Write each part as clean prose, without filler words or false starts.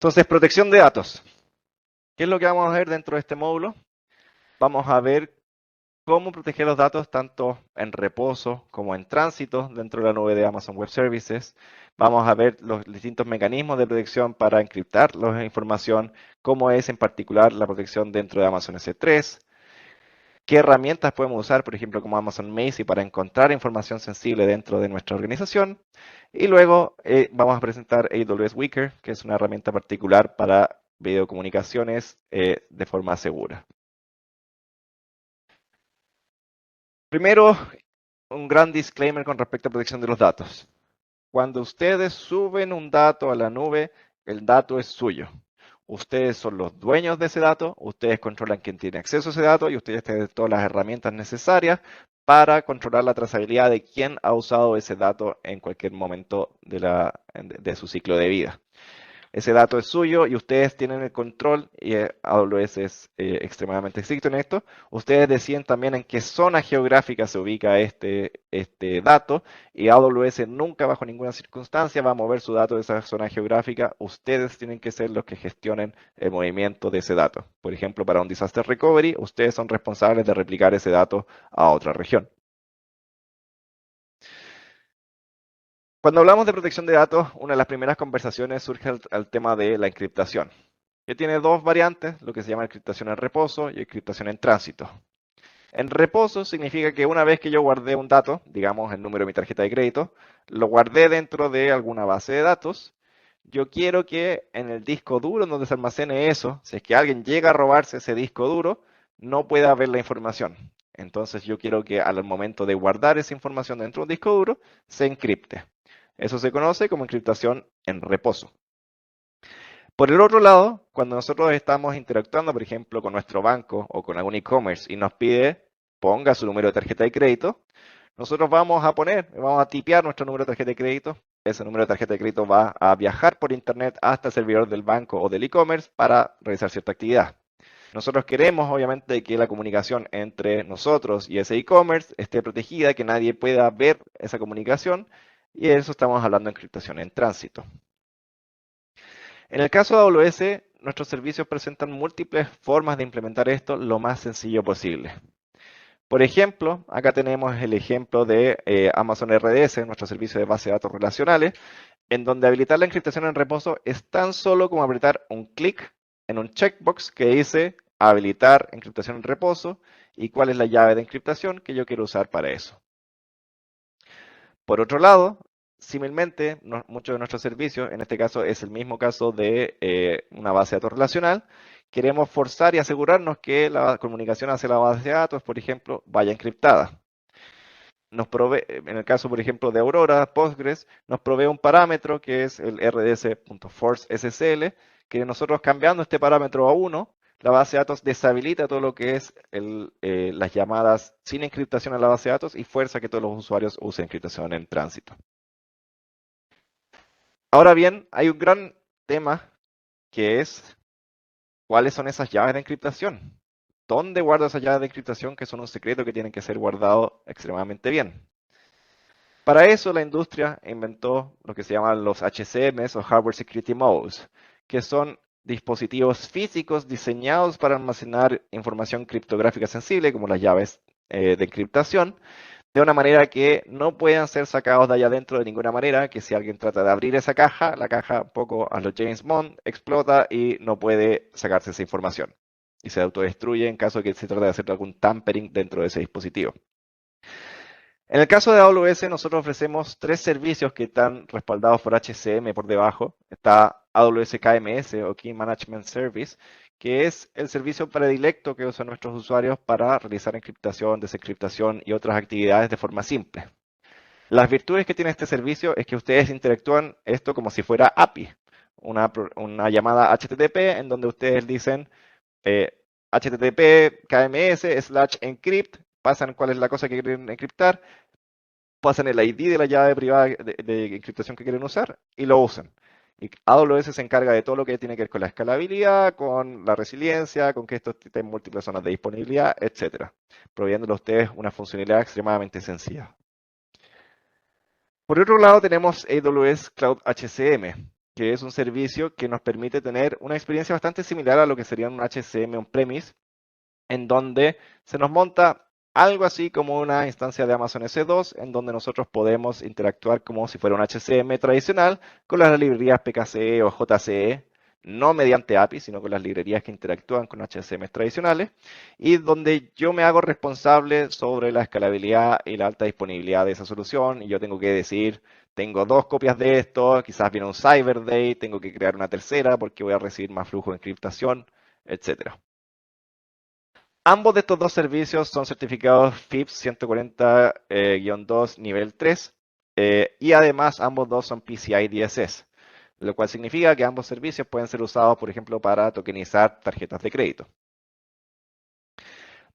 Entonces, protección de datos. ¿Qué es lo que vamos a ver dentro de este módulo? Vamos a ver cómo proteger los datos tanto en reposo como en tránsito dentro de la nube de Amazon Web Services. Vamos a ver los distintos mecanismos de protección para encriptar la información, cómo es en particular la protección dentro de Amazon S3, qué herramientas podemos usar, por ejemplo, como Amazon Macie para encontrar información sensible dentro de nuestra organización. Y luego vamos a presentar AWS Wicker, que es una herramienta particular para videocomunicaciones de forma segura. Primero, un gran disclaimer con respecto a protección de los datos. Cuando ustedes suben un dato a la nube, el dato es suyo. Ustedes son los dueños de ese dato, ustedes controlan quién tiene acceso a ese dato y ustedes tienen todas las herramientas necesarias para controlar la trazabilidad de quién ha usado ese dato en cualquier momento de su ciclo de vida. Ese dato es suyo y ustedes tienen el control, y AWS es extremadamente estricto en esto. Ustedes deciden también en qué zona geográfica se ubica este dato, y AWS nunca bajo ninguna circunstancia va a mover su dato de esa zona geográfica. Ustedes tienen que ser los que gestionen el movimiento de ese dato. Por ejemplo, para un disaster recovery, ustedes son responsables de replicar ese dato a otra región. Cuando hablamos de protección de datos, una de las primeras conversaciones surge al tema de la encriptación, que tiene dos variantes, lo que se llama encriptación en reposo y encriptación en tránsito. En reposo significa que una vez que yo guardé un dato, digamos el número de mi tarjeta de crédito, lo guardé dentro de alguna base de datos. Yo quiero que en el disco duro en donde se almacene eso, si es que alguien llega a robarse ese disco duro, no pueda ver la información. Entonces yo quiero que al momento de guardar esa información dentro de un disco duro, se encripte. Eso se conoce como encriptación en reposo. Por el otro lado, cuando nosotros estamos interactuando, por ejemplo, con nuestro banco o con algún e-commerce y nos pide ponga su número de tarjeta de crédito, nosotros vamos a tipear nuestro número de tarjeta de crédito. Ese número de tarjeta de crédito va a viajar por internet hasta el servidor del banco o del e-commerce para realizar cierta actividad. Nosotros queremos, obviamente, que la comunicación entre nosotros y ese e-commerce esté protegida, que nadie pueda ver esa comunicación, y de eso estamos hablando de encriptación en tránsito. En el caso de AWS, nuestros servicios presentan múltiples formas de implementar esto lo más sencillo posible. Por ejemplo, acá tenemos el ejemplo de Amazon RDS, nuestro servicio de base de datos relacionales, en donde habilitar la encriptación en reposo es tan solo como apretar un clic en un checkbox que dice habilitar encriptación en reposo y cuál es la llave de encriptación que yo quiero usar para eso. Por otro lado, similarmente, muchos de nuestros servicios, en este caso es el mismo caso de una base de datos relacional, queremos forzar y asegurarnos que la comunicación hacia la base de datos, por ejemplo, vaya encriptada. En el caso, por ejemplo, de Aurora, Postgres, nos provee un parámetro que es el rds.forceSSL, que nosotros cambiando este parámetro a 1, la base de datos deshabilita todo lo que es las llamadas sin encriptación a la base de datos y fuerza que todos los usuarios usen encriptación en tránsito. Ahora bien, hay un gran tema que es cuáles son esas llaves de encriptación. ¿Dónde guardo esas llaves de encriptación que son un secreto que tienen que ser guardados extremadamente bien? Para eso la industria inventó lo que se llaman los HCMs o Hardware Security Modes, que son dispositivos físicos diseñados para almacenar información criptográfica sensible, como las llaves de encriptación, de una manera que no puedan ser sacados de allá adentro de ninguna manera, que si alguien trata de abrir esa caja, la caja un poco a los James Bond explota y no puede sacarse esa información. Y se autodestruye en caso de que se trate de hacer algún tampering dentro de ese dispositivo. En el caso de AWS, nosotros ofrecemos 3 servicios que están respaldados por HCM por debajo. Está AWS KMS o Key Management Service, que es el servicio predilecto que usan nuestros usuarios para realizar encriptación, desencriptación y otras actividades de forma simple. Las virtudes que tiene este servicio es que ustedes interactúan esto como si fuera API, una llamada HTTP en donde ustedes dicen HTTP KMS/encrypt, pasan cuál es la cosa que quieren encriptar, pasan el ID de la llave privada de encriptación que quieren usar y lo usan. Y AWS se encarga de todo lo que tiene que ver con la escalabilidad, con la resiliencia, con que esto esté en múltiples zonas de disponibilidad, etc. Proveyéndole a ustedes una funcionalidad extremadamente sencilla. Por otro lado tenemos AWS Cloud HCM, que es un servicio que nos permite tener una experiencia bastante similar a lo que sería un HCM on-premise, en donde se nos monta algo así como una instancia de Amazon S2, en donde nosotros podemos interactuar como si fuera un HCM tradicional con las librerías PKCE o JCE, no mediante API, sino con las librerías que interactúan con HCM tradicionales, y donde yo me hago responsable sobre la escalabilidad y la alta disponibilidad de esa solución, y yo tengo que decir, tengo 2 copias de esto, quizás viene un Cyber Day, tengo que crear una tercera porque voy a recibir más flujo de encriptación, etcétera. Ambos de estos dos servicios son certificados FIPS 140-2 nivel 3 y además ambos dos son PCI DSS, lo cual significa que ambos servicios pueden ser usados, por ejemplo, para tokenizar tarjetas de crédito.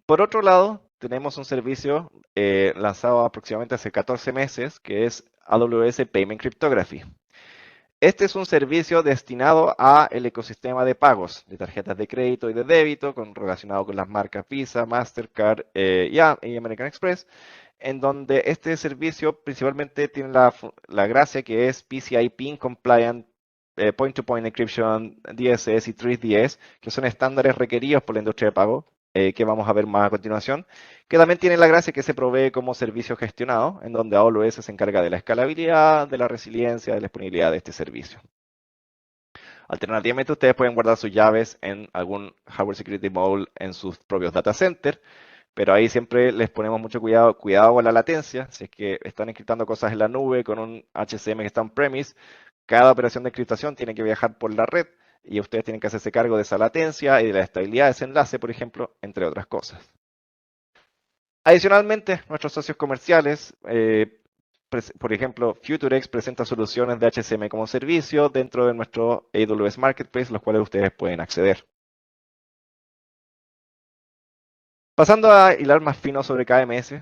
Por otro lado, tenemos un servicio lanzado aproximadamente hace 14 meses que es AWS Payment Cryptography. Este es un servicio destinado al ecosistema de pagos de tarjetas de crédito y de débito relacionado con las marcas Visa, Mastercard y American Express, en donde este servicio principalmente tiene la gracia que es PCI PIN compliant, point-to-point encryption, DSS y 3DS, que son estándares requeridos por la industria de pago, que vamos a ver más a continuación, que también tiene la gracia que se provee como servicio gestionado, en donde AWS se encarga de la escalabilidad, de la resiliencia, de la disponibilidad de este servicio. Alternativamente, ustedes pueden guardar sus llaves en algún Hardware Security Mode en sus propios data centers, pero ahí siempre les ponemos mucho cuidado con la latencia. Si es que están encriptando cosas en la nube con un HCM que está on-premise, cada operación de encriptación tiene que viajar por la red y ustedes tienen que hacerse cargo de esa latencia y de la estabilidad de ese enlace, por ejemplo, entre otras cosas. Adicionalmente, nuestros socios comerciales, por ejemplo, FutureX presenta soluciones de HCM como servicio dentro de nuestro AWS Marketplace, los cuales ustedes pueden acceder. Pasando a hilar más fino sobre KMS.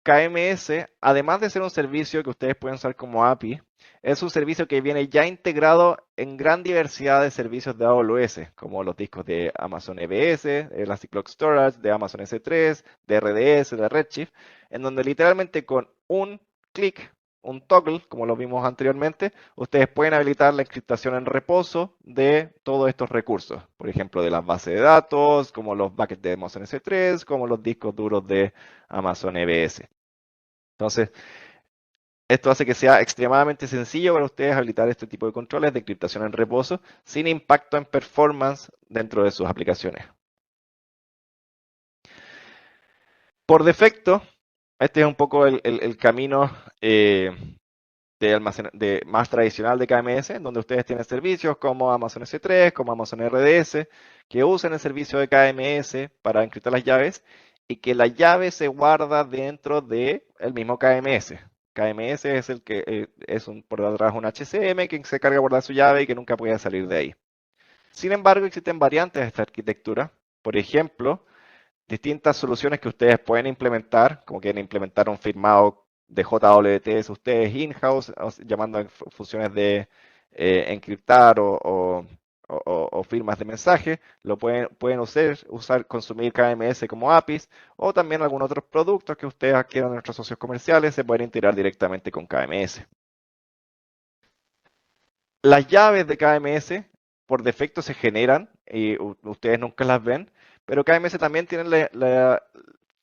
KMS, además de ser un servicio que ustedes pueden usar como API, es un servicio que viene ya integrado en gran diversidad de servicios de AWS, como los discos de Amazon EBS, Elastic Block Storage, de Amazon S3, de RDS, de Redshift, en donde literalmente con un clic, un toggle, como lo vimos anteriormente, ustedes pueden habilitar la encriptación en reposo de todos estos recursos. Por ejemplo, de las bases de datos, como los buckets de Amazon S3, como los discos duros de Amazon EBS. Entonces, esto hace que sea extremadamente sencillo para ustedes habilitar este tipo de controles de encriptación en reposo sin impacto en performance dentro de sus aplicaciones. Por defecto, este es un poco el camino más tradicional de KMS, en donde ustedes tienen servicios como Amazon S3, como Amazon RDS, que usan el servicio de KMS para encriptar las llaves y que la llave se guarda dentro del mismo KMS. KMS es el que por detrás un HCM que se carga de guardar su llave y que nunca puede salir de ahí. Sin embargo, existen variantes de esta arquitectura. Por ejemplo, distintas soluciones que ustedes pueden implementar, como quieren implementar un firmado de JWT ustedes in-house, llamando a funciones de encriptar o firmas de mensaje, lo pueden usar, consumir KMS como APIs, o también algunos otros productos que ustedes adquieran de nuestros socios comerciales se pueden integrar directamente con KMS. Las llaves de KMS por defecto se generan y ustedes nunca las ven, pero KMS también tiene la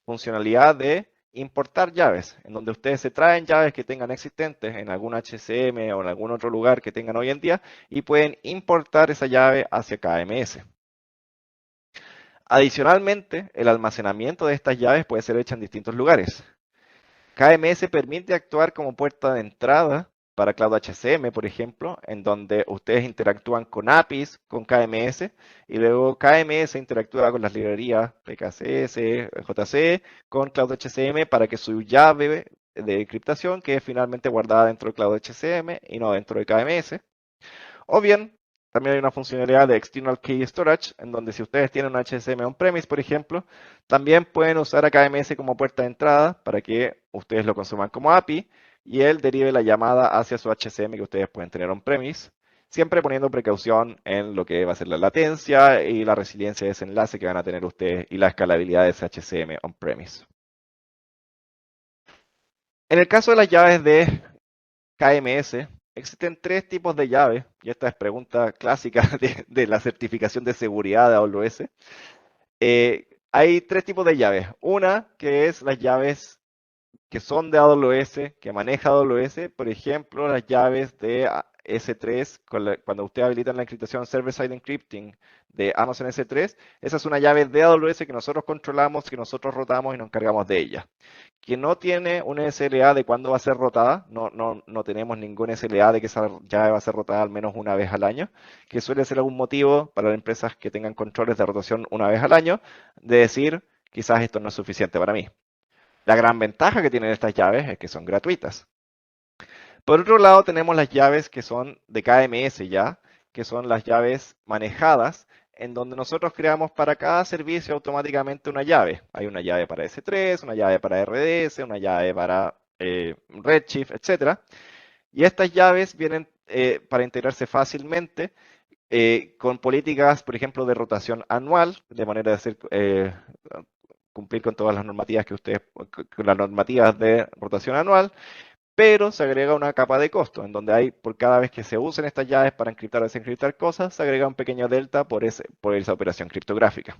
funcionalidad de importar llaves, en donde ustedes se traen llaves que tengan existentes en algún HCM o en algún otro lugar que tengan hoy en día y pueden importar esa llave hacia KMS. Adicionalmente, el almacenamiento de estas llaves puede ser hecho en distintos lugares. KMS permite actuar como puerta de entrada para Cloud HCM, por ejemplo, en donde ustedes interactúan con APIs, con KMS, y luego KMS interactúa con las librerías PKCS, JCE, con Cloud HCM para que su llave de encriptación quede finalmente guardada dentro de Cloud HCM y no dentro de KMS. O bien, también hay una funcionalidad de External Key Storage, en donde si ustedes tienen un HCM on-premise, por ejemplo, también pueden usar a KMS como puerta de entrada para que ustedes lo consuman como API y él derive la llamada hacia su HCM que ustedes pueden tener on-premise, siempre poniendo precaución en lo que va a ser la latencia y la resiliencia de ese enlace que van a tener ustedes y la escalabilidad de ese HCM on-premise. En el caso de las llaves de KMS, existen tres tipos de llaves, y esta es pregunta clásica de la certificación de seguridad de AWS. Hay tres tipos de llaves. Una que es las llaves que son de AWS, que maneja AWS, por ejemplo, las llaves de S3, cuando usted habilita la encriptación Server-Side Encrypting de Amazon S3, esa es una llave de AWS que nosotros controlamos, que nosotros rotamos y nos encargamos de ella. Que no tiene un SLA de cuándo va a ser rotada, no tenemos ningún SLA de que esa llave va a ser rotada al menos una vez al año, que suele ser algún motivo para las empresas que tengan controles de rotación una vez al año, de decir, quizás esto no es suficiente para mí. La gran ventaja que tienen estas llaves es que son gratuitas. Por otro lado, tenemos las llaves que son de KMS ya, que son las llaves manejadas, en donde nosotros creamos para cada servicio automáticamente una llave. Hay una llave para S3, una llave para RDS, una llave para Redshift, etc. Y estas llaves vienen para integrarse fácilmente con políticas, por ejemplo, de rotación anual, de manera de hacer cumplir con todas las normativas que ustedes, con las normativas de rotación anual, pero se agrega una capa de costo, en donde hay, por cada vez que se usen estas llaves para encriptar o desencriptar cosas, se agrega un pequeño delta por esa operación criptográfica.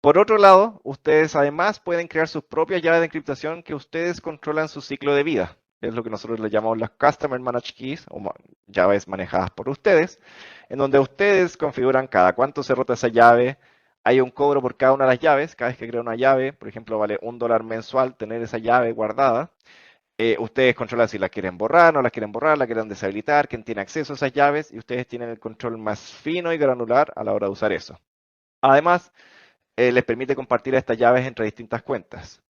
Por otro lado, ustedes además pueden crear sus propias llaves de encriptación que ustedes controlan su ciclo de vida. Es lo que nosotros le llamamos las Customer Managed Keys, o llaves manejadas por ustedes, en donde ustedes configuran cada cuánto se rota esa llave. Hay un cobro por cada una de las llaves. Cada vez que crea una llave, por ejemplo, vale $1 mensual tener esa llave guardada. Ustedes controlan si la quieren borrar, no la quieren borrar, la quieren deshabilitar, quién tiene acceso a esas llaves, y ustedes tienen el control más fino y granular a la hora de usar eso. Además, les permite compartir estas llaves entre distintas cuentas.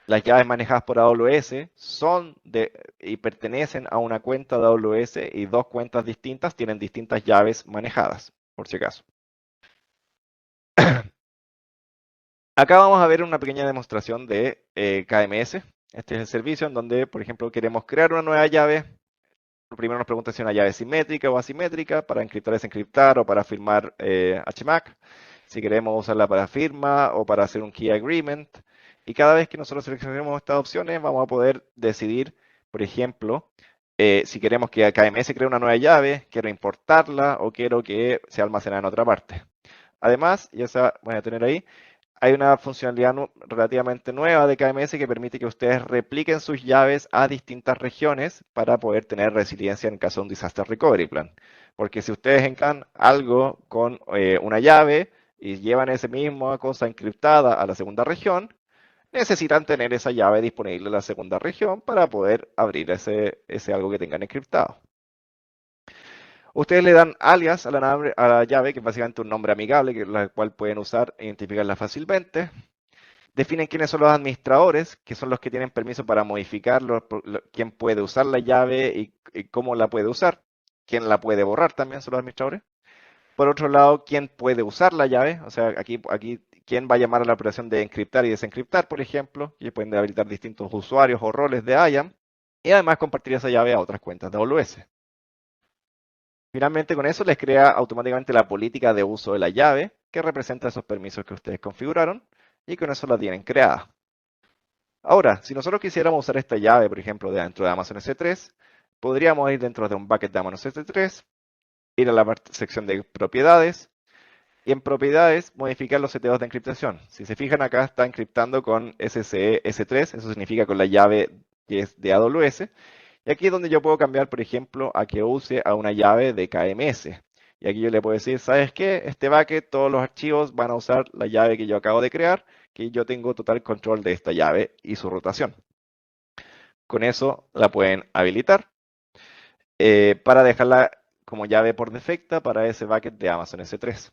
Las llaves manejadas por AWS son y pertenecen a una cuenta de AWS, y dos cuentas distintas tienen distintas llaves manejadas, por si acaso. Acá vamos a ver una pequeña demostración de KMS. Este es el servicio en donde, por ejemplo, queremos crear una nueva llave. Primero nos pregunta si una llave es simétrica o asimétrica, para encriptar, desencriptar o para firmar HMAC. Si queremos usarla para firma o para hacer un Key Agreement. Y cada vez que nosotros seleccionemos estas opciones, vamos a poder decidir, por ejemplo, si queremos que KMS cree una nueva llave, quiero importarla o quiero que sea almacenada en otra parte. Además, ya se voy a tener ahí, hay una funcionalidad relativamente nueva de KMS que permite que ustedes repliquen sus llaves a distintas regiones para poder tener resiliencia en caso de un Disaster Recovery Plan. Porque si ustedes encan algo con una llave y llevan esa misma cosa encriptada a la segunda región, necesitan tener esa llave disponible en la segunda región para poder abrir ese algo que tengan encriptado. Ustedes le dan alias a la llave, que es básicamente un nombre amigable, la cual pueden usar e identificarla fácilmente. Definen quiénes son los administradores, que son los que tienen permiso para modificar quién puede usar la llave y cómo la puede usar. Quién la puede borrar también son los administradores. Por otro lado, quién puede usar la llave, o sea, aquí quién va a llamar a la operación de encriptar y desencriptar, por ejemplo, y pueden habilitar distintos usuarios o roles de IAM, y además compartir esa llave a otras cuentas de AWS. Finalmente, con eso les crea automáticamente la política de uso de la llave, que representa esos permisos que ustedes configuraron, y con eso la tienen creada. Ahora, si nosotros quisiéramos usar esta llave, por ejemplo, dentro de Amazon S3, podríamos ir dentro de un bucket de Amazon S3, ir a la sección de propiedades, y en propiedades modificar los seteos de encriptación. Si se fijan, acá está encriptando con SSE S3, eso significa con la llave que es de AWS. Y aquí es donde yo puedo cambiar, por ejemplo, a que use a una llave de KMS. Y aquí yo le puedo decir, ¿sabes qué? Este bucket, todos los archivos van a usar la llave que yo acabo de crear, que yo tengo total control de esta llave y su rotación. Con eso la pueden habilitar para dejarla como llave por defecto para ese bucket de Amazon S3.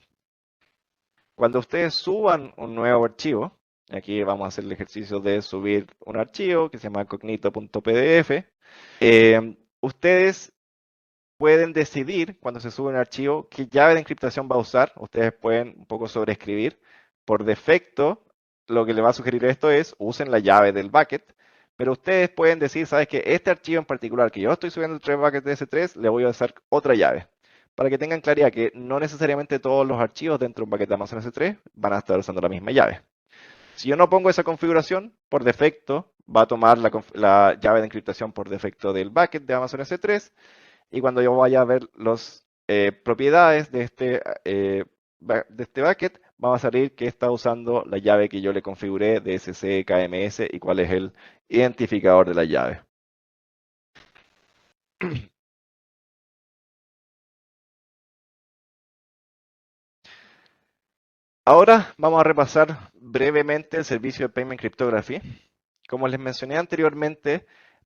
Cuando ustedes suban un nuevo archivo, aquí vamos a hacer el ejercicio de subir un archivo que se llama cognito.pdf, ustedes pueden decidir cuando se sube un archivo qué llave de encriptación va a usar. Ustedes pueden un poco sobreescribir. Por defecto, lo que le va a sugerir esto es usen la llave del bucket, pero ustedes pueden decir, ¿sabes qué? Este archivo en particular que yo estoy subiendo entre buckets de S3, le voy a usar otra llave. Para que tengan claridad que no necesariamente todos los archivos dentro de un bucket de Amazon S3 van a estar usando la misma llave. Si yo no pongo esa configuración, por defecto va a tomar la llave de encriptación por defecto del bucket de Amazon S3 y cuando yo vaya a ver las propiedades de este bucket, va a salir que está usando la llave que yo le configuré de SCKMS y cuál es el identificador de la llave. Ahora vamos a repasar brevemente el servicio de Payment Cryptography. Como les mencioné anteriormente,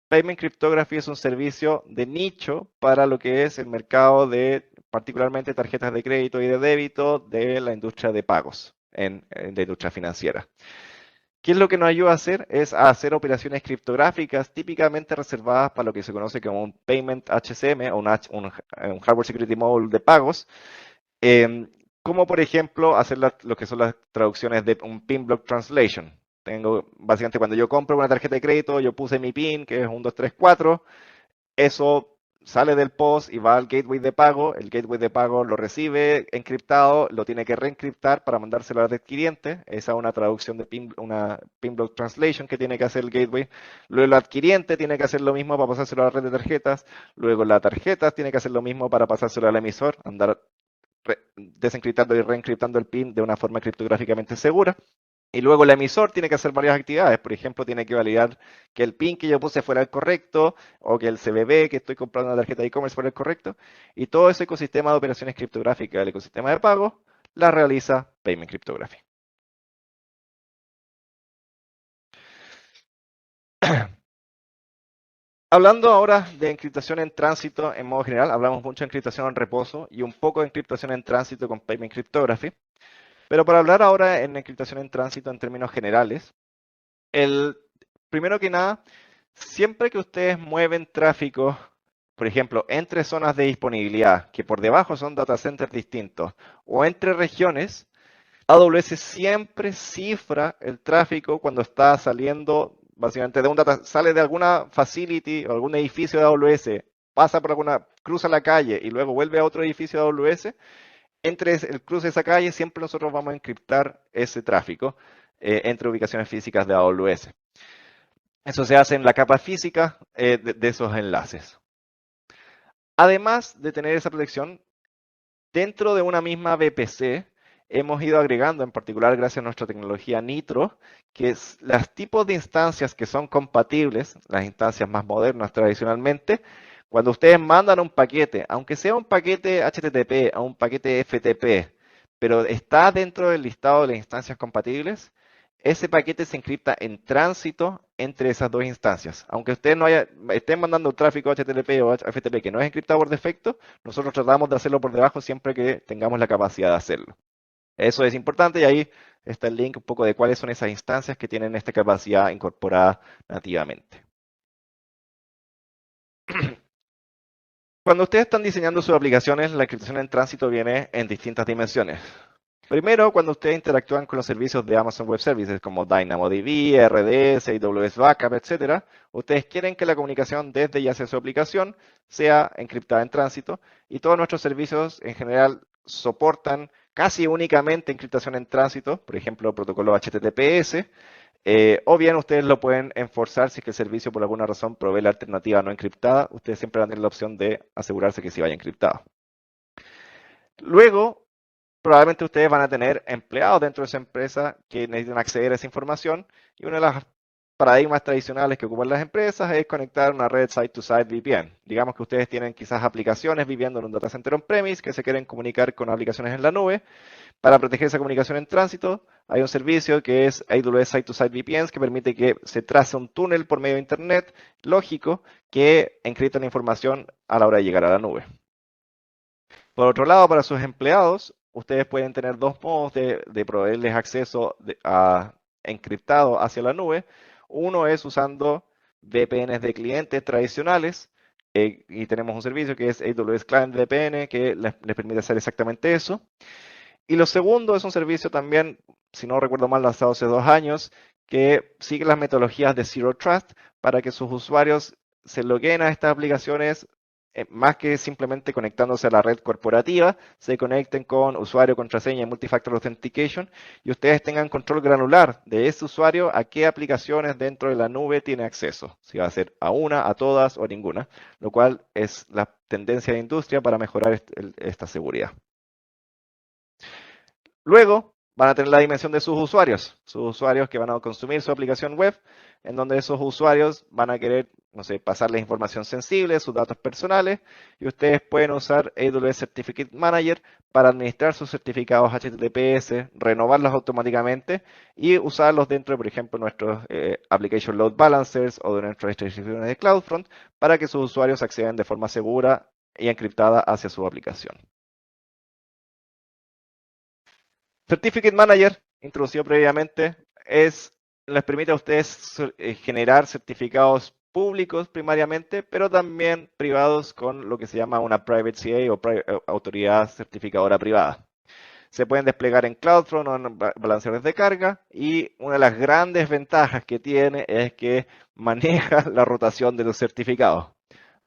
Payment Cryptography es un servicio de nicho para lo que es el mercado de particularmente tarjetas de crédito y de débito de la industria de pagos, en la industria financiera. ¿Qué es lo que nos ayuda a hacer? Es a hacer operaciones criptográficas típicamente reservadas para lo que se conoce como un Payment HCM o un Hardware Security Module de pagos, como por ejemplo hacer lo que son las traducciones de un PIN Block Translation. Básicamente cuando yo compro una tarjeta de crédito, yo puse mi PIN, que es 1, 2, 3, 4, eso sale del POS y va al gateway de pago, el gateway de pago lo recibe encriptado, lo tiene que reencriptar para mandárselo al adquiriente, esa es una traducción de una PIN Block Translation que tiene que hacer el gateway, luego el adquiriente tiene que hacer lo mismo para pasárselo a la red de tarjetas, luego la tarjeta tiene que hacer lo mismo para pasárselo al emisor, andar desencriptando y reencriptando el PIN de una forma criptográficamente segura. Y luego el emisor tiene que hacer varias actividades. Por ejemplo, tiene que validar que el PIN que yo puse fuera el correcto o que el CBB que estoy comprando una tarjeta de e-commerce fuera el correcto. Y todo ese ecosistema de operaciones criptográficas, el ecosistema de pago, la realiza Payment Cryptography. Hablando ahora de encriptación en tránsito en modo general, hablamos mucho de encriptación en reposo y un poco de encriptación en tránsito con Payment Cryptography. Pero para hablar ahora en encriptación en tránsito en términos generales, primero que nada, siempre que ustedes mueven tráfico, por ejemplo, entre zonas de disponibilidad, que por debajo son data centers distintos, o entre regiones, AWS siempre cifra el tráfico cuando está saliendo, básicamente, sale de alguna facility o algún edificio de AWS, pasa por cruza la calle y luego vuelve a otro edificio de AWS. Entre el cruce de esa calle, siempre nosotros vamos a encriptar ese tráfico entre ubicaciones físicas de AWS. Eso se hace en la capa física de esos enlaces. Además de tener esa protección, dentro de una misma VPC hemos ido agregando, en particular gracias a nuestra tecnología Nitro, que es los tipos de instancias que son compatibles, las instancias más modernas tradicionalmente, cuando ustedes mandan un paquete, aunque sea un paquete HTTP o un paquete FTP, pero está dentro del listado de las instancias compatibles, ese paquete se encripta en tránsito entre esas dos instancias. Aunque ustedes estén mandando tráfico HTTP o FTP que no es encriptado por defecto, nosotros tratamos de hacerlo por debajo siempre que tengamos la capacidad de hacerlo. Eso es importante y ahí está el link un poco de cuáles son esas instancias que tienen esta capacidad incorporada nativamente. Cuando ustedes están diseñando sus aplicaciones, la encriptación en tránsito viene en distintas dimensiones. Primero, cuando ustedes interactúan con los servicios de Amazon Web Services como DynamoDB, RDS, AWS Backup, etc., ustedes quieren que la comunicación desde y hacia su aplicación sea encriptada en tránsito y todos nuestros servicios en general soportan casi únicamente encriptación en tránsito, por ejemplo, protocolo HTTPS, o bien ustedes lo pueden enforzar si es que el servicio por alguna razón provee la alternativa no encriptada, ustedes siempre van a tener la opción de asegurarse que sí vaya encriptado. Luego, probablemente ustedes van a tener empleados dentro de esa empresa que necesitan acceder a esa información y una de las paradigmas tradicionales que ocupan las empresas es conectar una red site-to-site VPN. Digamos que ustedes tienen quizás aplicaciones viviendo en un data center on-premise que se quieren comunicar con aplicaciones en la nube. Para proteger esa comunicación en tránsito, hay un servicio que es AWS Site-to-Site VPNs que permite que se trace un túnel por medio de Internet lógico que encripta la información a la hora de llegar a la nube. Por otro lado, para sus empleados, ustedes pueden tener dos modos de proveerles acceso encriptado hacia la nube. Uno es usando VPNs de clientes tradicionales y tenemos un servicio que es AWS Client VPN que les permite hacer exactamente eso. Y lo segundo es un servicio también, si no recuerdo mal, lanzado hace 2 años, que sigue las metodologías de Zero Trust para que sus usuarios se logueen a estas aplicaciones más que simplemente conectándose a la red corporativa, se conecten con usuario, contraseña y multifactor authentication y ustedes tengan control granular de ese usuario a qué aplicaciones dentro de la nube tiene acceso, si va a ser a una, a todas o a ninguna, lo cual es la tendencia de industria para mejorar esta seguridad. Luego van a tener la dimensión de sus usuarios que van a consumir su aplicación web, en donde esos usuarios van a querer, no sé, pasarles información sensible, sus datos personales, y ustedes pueden usar AWS Certificate Manager para administrar sus certificados HTTPS, renovarlos automáticamente y usarlos dentro de, por ejemplo, nuestros Application Load Balancers o de nuestras distribuciones de CloudFront para que sus usuarios accedan de forma segura y encriptada hacia su aplicación. Certificate Manager, introducido previamente, les permite a ustedes generar certificados públicos primariamente, pero también privados con lo que se llama una Private CA o autoridad certificadora privada. Se pueden desplegar en CloudFront o en balanceadores de carga y una de las grandes ventajas que tiene es que maneja la rotación de los certificados.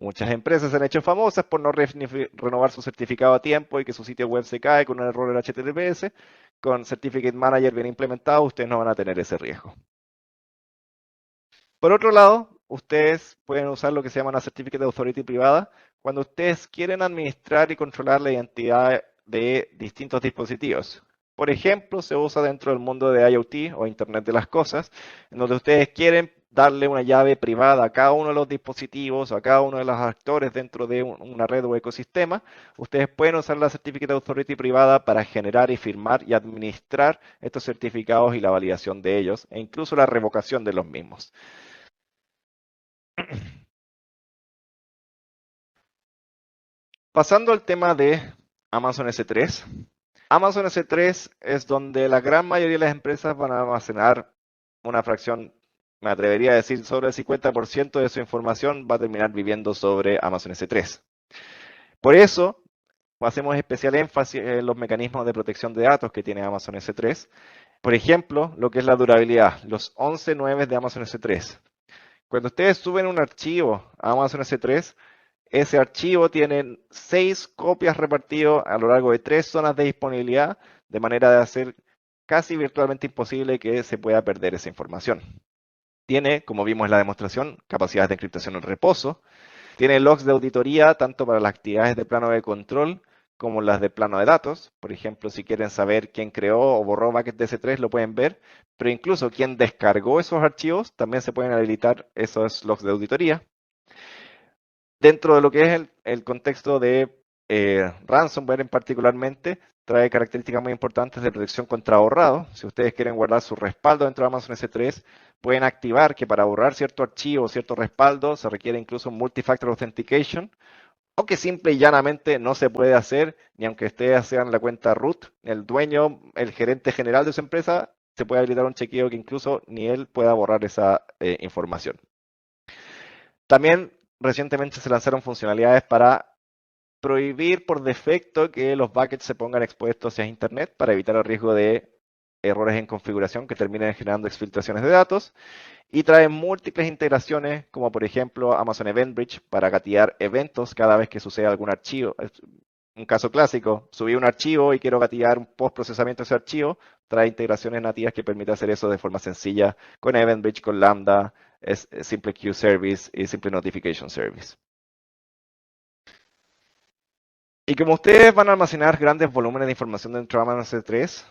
Muchas empresas se han hecho famosas por no renovar su certificado a tiempo y que su sitio web se cae con un error en HTTPS. Con Certificate Manager bien implementado, ustedes no van a tener ese riesgo. Por otro lado, ustedes pueden usar lo que se llama una Certificate Authority privada cuando ustedes quieren administrar y controlar la identidad de distintos dispositivos. Por ejemplo, se usa dentro del mundo de IoT o Internet de las Cosas, en donde ustedes quieren darle una llave privada a cada uno de los dispositivos o a cada uno de los actores dentro de una red o ecosistema. Ustedes pueden usar la Certificate Authority privada para generar y firmar y administrar estos certificados y la validación de ellos, e incluso la revocación de los mismos. Pasando al tema de Amazon S3. Amazon S3 es donde la gran mayoría de las empresas van a almacenar una fracción, me atrevería a decir, sobre el 50% de su información va a terminar viviendo sobre Amazon S3. Por eso, hacemos especial énfasis en los mecanismos de protección de datos que tiene Amazon S3. Por ejemplo, lo que es la durabilidad, los 11.9 de Amazon S3. Cuando ustedes suben un archivo a Amazon S3, ese archivo tiene 6 copias repartidas a lo largo de 3 zonas de disponibilidad, de manera de hacer casi virtualmente imposible que se pueda perder esa información. Tiene, como vimos en la demostración, capacidades de encriptación en reposo. Tiene logs de auditoría tanto para las actividades de plano de control como las de plano de datos. Por ejemplo, si quieren saber quién creó o borró buckets de S3, lo pueden ver. Pero incluso quien descargó esos archivos, también se pueden habilitar esos logs de auditoría. Dentro de lo que es el contexto de ransomware en particularmente, trae características muy importantes de protección contra borrado. Si ustedes quieren guardar su respaldo dentro de Amazon S3, pueden activar que para borrar cierto archivo o cierto respaldo se requiere incluso multifactor authentication, o que simple y llanamente no se puede hacer, ni aunque ustedes sean la cuenta root, el dueño, el gerente general de su empresa, se puede habilitar un chequeo que incluso ni él pueda borrar esa información. También recientemente se lanzaron funcionalidades para prohibir por defecto que los buckets se pongan expuestos hacia Internet para evitar el riesgo de errores en configuración que terminen generando exfiltraciones de datos. Y trae múltiples integraciones, como por ejemplo Amazon Event Bridge para gatillar eventos cada vez que suceda algún archivo. Un caso clásico, subí un archivo y quiero gatillar un post-procesamiento de ese archivo, trae integraciones nativas que permiten hacer eso de forma sencilla con Event Bridge, con Lambda, Simple Queue Service y Simple Notification Service. Y como ustedes van a almacenar grandes volúmenes de información dentro de Amazon S3,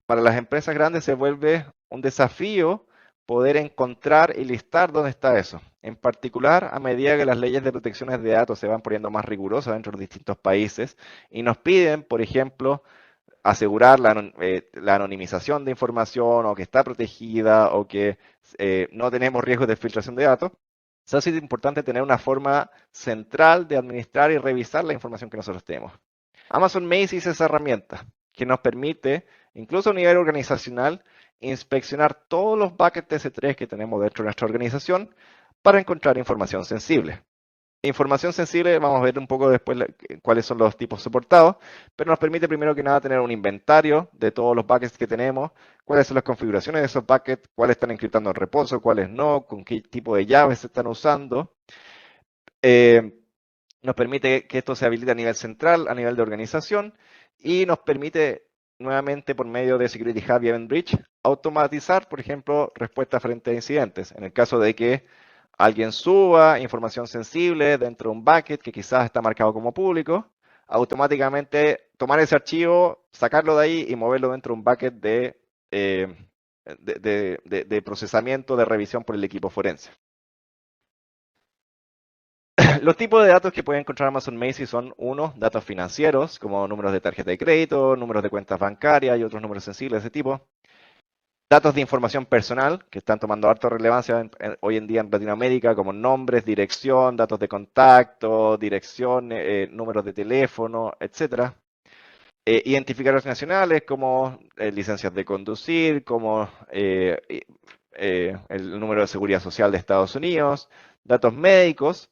para las empresas grandes se vuelve un desafío poder encontrar y listar dónde está eso. En particular, a medida que las leyes de protecciones de datos se van poniendo más rigurosas dentro de distintos países y nos piden, por ejemplo, asegurar la anonimización de información o que está protegida o que no tenemos riesgo de filtración de datos, se hace importante tener una forma central de administrar y revisar la información que nosotros tenemos. Amazon Maze es esa herramienta que nos permite, incluso a nivel organizacional, inspeccionar todos los buckets de S3 que tenemos dentro de nuestra organización para encontrar información sensible. Información sensible, vamos a ver un poco después cuáles son los tipos soportados, pero nos permite primero que nada tener un inventario de todos los buckets que tenemos, cuáles son las configuraciones de esos buckets, cuáles están encriptando en reposo, cuáles no, con qué tipo de llaves se están usando. Nos permite que esto se habilite a nivel central, a nivel de organización, y nos permite nuevamente por medio de Security Hub y Event Bridge automatizar, por ejemplo, respuestas frente a incidentes. En el caso de que alguien suba información sensible dentro de un bucket que quizás está marcado como público, automáticamente tomar ese archivo, sacarlo de ahí y moverlo dentro de un bucket de procesamiento, de revisión por el equipo forense. Los tipos de datos que puede encontrar Amazon Macy son, uno, datos financieros, como números de tarjeta de crédito, números de cuentas bancarias y otros números sensibles de ese tipo. Datos de información personal, que están tomando harta relevancia hoy en día en Latinoamérica, como nombres, dirección, datos de contacto, dirección, números de teléfono, etcétera. Identificadores nacionales, como licencias de conducir, como el número de seguridad social de Estados Unidos, datos médicos.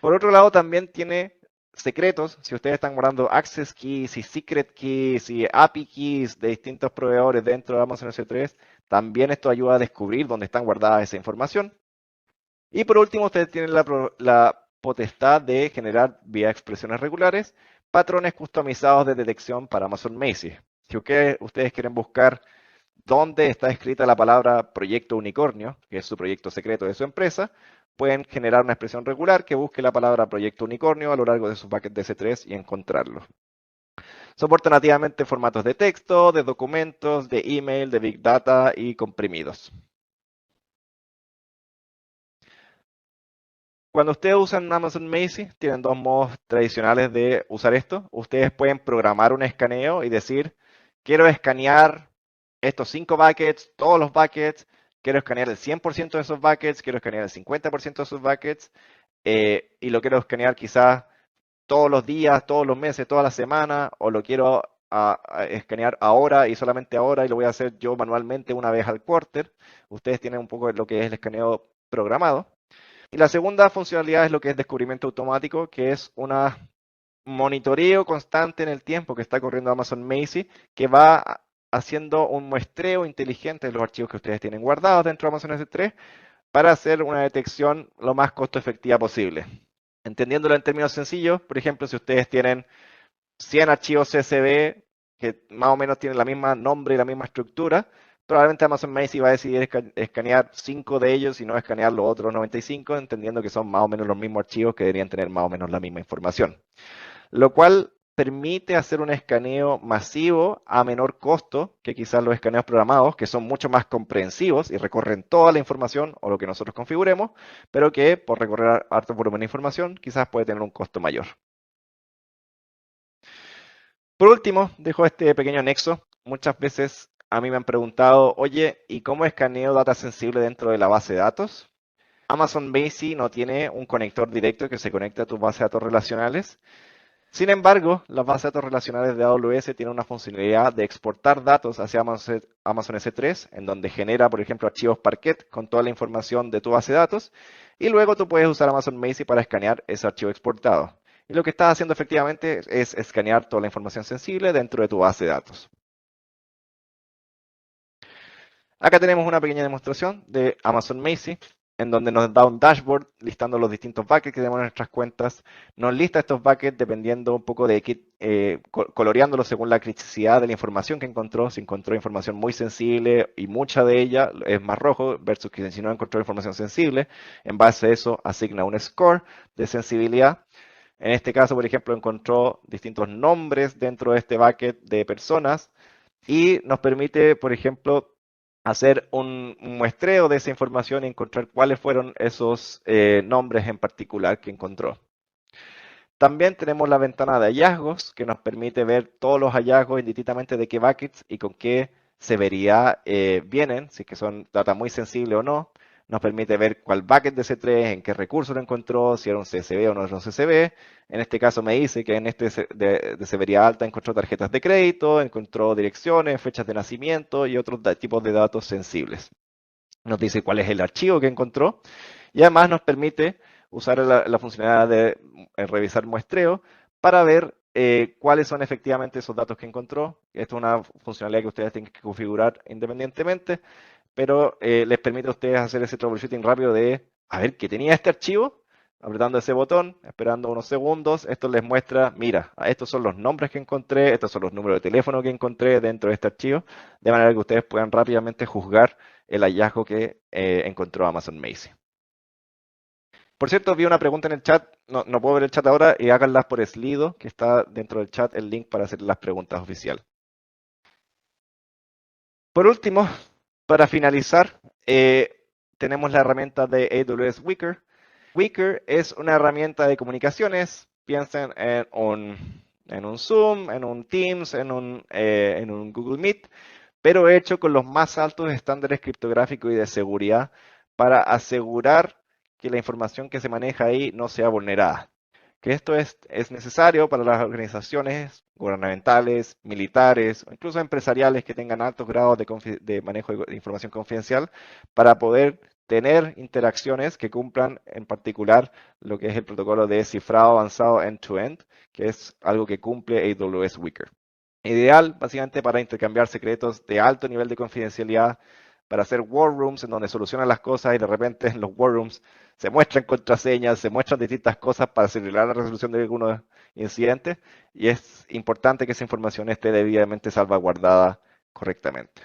Por otro lado, también tiene secretos. Si ustedes están guardando access keys y secret keys y API keys de distintos proveedores dentro de Amazon S3, también esto ayuda a descubrir dónde están guardadas esa información. Y por último, ustedes tienen la potestad de generar vía expresiones regulares patrones customizados de detección para Amazon Macy. Si ustedes quieren buscar dónde está escrita la palabra proyecto unicornio, que es su proyecto secreto de su empresa, pueden generar una expresión regular que busque la palabra proyecto unicornio a lo largo de sus buckets de S3 y encontrarlo. Soporta nativamente formatos de texto, de documentos, de email, de big data y comprimidos. Cuando ustedes usan Amazon Macy, tienen dos modos tradicionales de usar esto. Ustedes pueden programar un escaneo y decir, quiero escanear estos 5 buckets, todos los buckets, quiero escanear el 100% de esos buckets, quiero escanear el 50% de esos buckets, y lo quiero escanear quizás todos los días, todos los meses, toda la semana, o lo quiero a escanear ahora y solamente ahora, y lo voy a hacer yo manualmente una vez al quarter. Ustedes tienen un poco lo que es el escaneo programado. Y la segunda funcionalidad es lo que es descubrimiento automático, que es un monitoreo constante en el tiempo que está corriendo Amazon Macy, que va haciendo un muestreo inteligente de los archivos que ustedes tienen guardados dentro de Amazon S3 para hacer una detección lo más costo efectiva posible. Entendiéndolo en términos sencillos, por ejemplo, si ustedes tienen 100 archivos CSV que más o menos tienen la misma nombre y la misma estructura, probablemente Amazon Macy va a decidir escanear 5 de ellos y no escanear los otros 95, entendiendo que son más o menos los mismos archivos que deberían tener más o menos la misma información. Lo cual permite hacer un escaneo masivo a menor costo que quizás los escaneos programados, que son mucho más comprensivos y recorren toda la información o lo que nosotros configuremos, pero que por recorrer harto volumen de información quizás puede tener un costo mayor. Por último, dejo este pequeño anexo. Muchas veces a mí me han preguntado, oye, ¿y cómo escaneo data sensible dentro de la base de datos? Amazon Macy no tiene un conector directo que se conecte a tus bases de datos relacionales. Sin embargo, las bases de datos relacionales de AWS tienen una funcionalidad de exportar datos hacia Amazon S3, en donde genera, por ejemplo, archivos Parquet con toda la información de tu base de datos, y luego tú puedes usar Amazon Macy para escanear ese archivo exportado. Y lo que estás haciendo efectivamente es escanear toda la información sensible dentro de tu base de datos. Acá tenemos una pequeña demostración de Amazon Macy, en donde nos da un dashboard listando los distintos buckets que tenemos en nuestras cuentas. Nos lista estos buckets dependiendo un poco de coloreándolos según la criticidad de la información que encontró. Si encontró información muy sensible y mucha de ella es más rojo, versus que si no encontró información sensible, en base a eso asigna un score de sensibilidad. En este caso, por ejemplo, encontró distintos nombres dentro de este bucket de personas y nos permite, por ejemplo, hacer un muestreo de esa información y encontrar cuáles fueron esos nombres en particular que encontró. También tenemos la ventana de hallazgos que nos permite ver todos los hallazgos indistintamente de qué buckets y con qué severidad vienen, si es que son data muy sensible o no. Nos permite ver cuál bucket de C3, en qué recurso lo encontró, si era un CSV o no era un CSV. En este caso me dice que en este de severidad alta encontró tarjetas de crédito, encontró direcciones, fechas de nacimiento y otros tipos de datos sensibles. Nos dice cuál es el archivo que encontró y además nos permite usar la funcionalidad de revisar muestreo para ver cuáles son efectivamente esos datos que encontró. Esto es una funcionalidad que ustedes tienen que configurar independientemente, pero les permite a ustedes hacer ese troubleshooting rápido de, a ver, ¿qué tenía este archivo? apretando ese botón, esperando unos segundos, esto les muestra, mira, estos son los nombres que encontré, estos son los números de teléfono que encontré dentro de este archivo, de manera que ustedes puedan rápidamente juzgar el hallazgo que encontró Amazon Macy. Por cierto, vi una pregunta en el chat, no puedo ver el chat ahora, y háganlas por Slido, que está dentro del chat el link para hacer las preguntas oficiales. Por último, para finalizar, tenemos la herramienta de AWS Wicker. Wicker es una herramienta de comunicaciones. Piensen en un Zoom, en un Teams, en un Google Meet, pero hecho con los más altos estándares criptográficos y de seguridad para asegurar que la información que se maneja ahí no sea vulnerada. Que esto es necesario para las organizaciones gubernamentales, militares o incluso empresariales que tengan altos grados de manejo de información confidencial para poder tener interacciones que cumplan en particular lo que es el protocolo de cifrado avanzado end-to-end, que es algo que cumple AWS Wicker. Ideal básicamente para intercambiar secretos de alto nivel de confidencialidad, para hacer war rooms en donde solucionan las cosas y de repente en los war rooms se muestran contraseñas, se muestran distintas cosas para acelerar la resolución de algunos incidentes y es importante que esa información esté debidamente salvaguardada correctamente.